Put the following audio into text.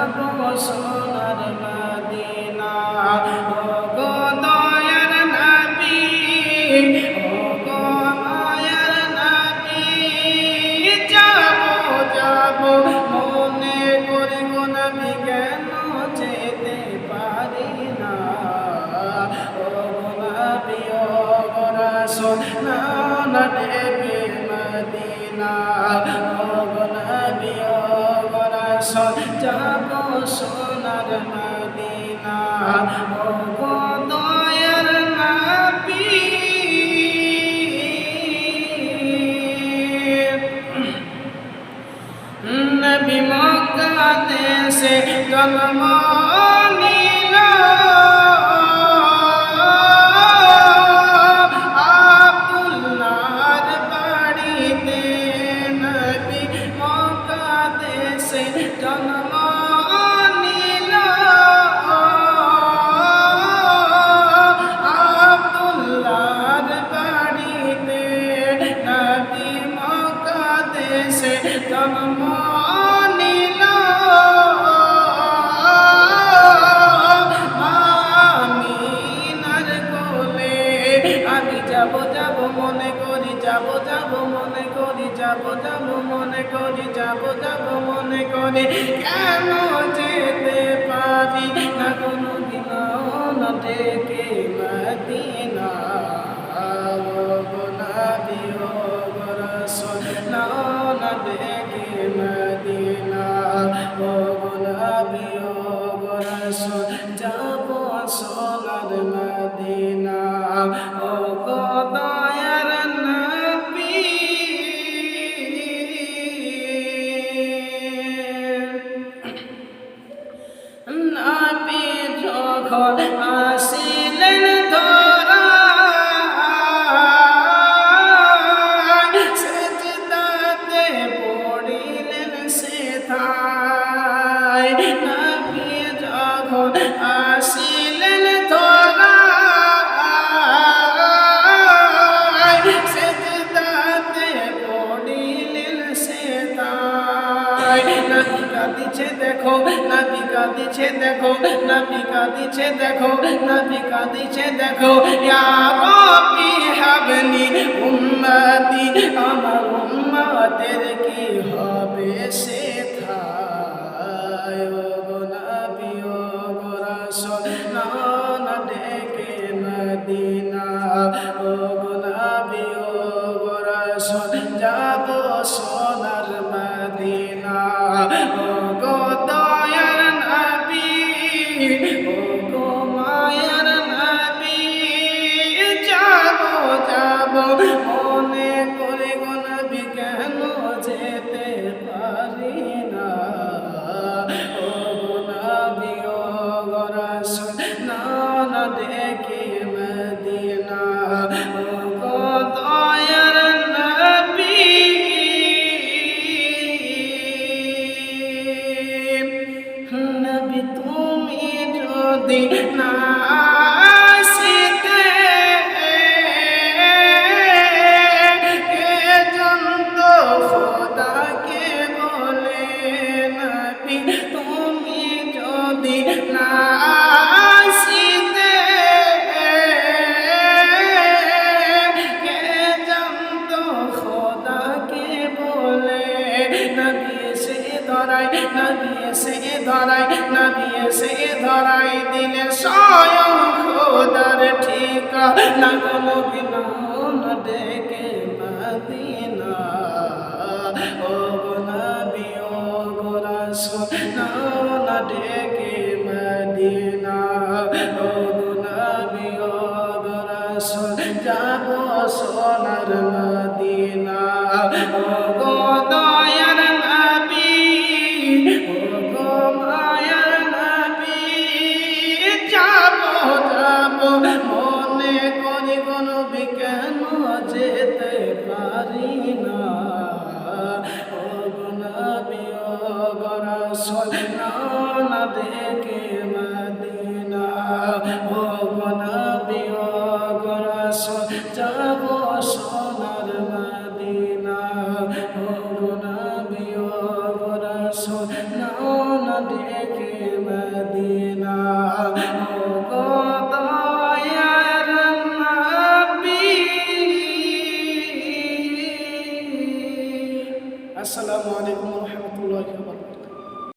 যাব সোনার মদিনা। ওগো দয়ার নবী, ওগো মায়ার নবী, যাব যাব মনে করি গো নবী, কেন যেতে পারি না। ওগো নবী ওগো রাসূল, না ডেকে মদিনা। ওগো নবী ওগো রাসূল, যাব সোনার মদিনা। ওগো দয়ার নবী, নবী মক্কা দেশে জন্ম নিল, আব্দুল্লাহর বাড়িতে। নবী মক্কা দেশে জন্ম নিল, আব্দুল্লাহর বাড়িতে। নবী মক্কা দেশে জন্ম নিল, আমিনার কোলে। আমি যাব যাব মনে করি, যাব যাব মনে করি, যাব যাব মনে করি, যাব যাব মনে করি, কেন যেতে পারি না কোনদিন না ডেকে মদিনা। ওগো নবী ওগো রাসূল, না ডেকে মদিনা। ওগো নবী ওগো রাসূল, যাব সোনার মদিনা। ওগো দয়ার নবী, নবী যখন আসিলেন ধরায়, সিজদাতে পড়িলেন সেথায়। নবী যখন আসিলেন ধরায়, সিজদাতে পড়িলেন সেথায়। নবী কাঁদিছে দেখো, নবী কাঁদিছে দেখো, নবী কাঁদিছে দেখো, নবী কাঁদিছে দেখো। ইয়া রাব্বি হাবলি উম্মতি, আমার উম্মতের কি হবে সেথায়। ওগো নবী ওগো রাসূল, না ডেকে মদিনা। ওগো নবী ওগো রাসূল, যাব সোনার মদিনা। ওগো দয়ার নবী, ওগো মায়ার নবী, যাব যাব মনে করে গো নবী, কেন যেতে পারি না। ওগো নবী ওগো রাসূল, না ডেকে মদিনা। ওগো দয়ার নবী, নবী তুমি যদি না আসিতে, কে জানতো খোদাকে বলে। নবী তুমি যদি না আসিতে, কে জানতো খোদাকে বলে। নবী এসে ধরাই, নবী এসে ধরাই, নবী এসে ধরাই দিলে স্বয়ং খোদার ঠিকানা। নবী না ডেকে মদিনা। ওগো নবী ওগো রাসূল, না ডেকে মদিনা। ওগো নবী ওগো রাসূল, যাব সোনার মদিনা। ওগো দয়ার নবী, ওগো মায়ার নবী, যাব যাব মনে করি গো নবী, কেন যেতে পারি না। ওগো নবী ওগো রাসূল, না ডেকে মদিনা। ওগো নবী ওগো রাসূল, যাব সোনার মদিনা। ওগো নবী ওগো রাসূল, না ডেকে ও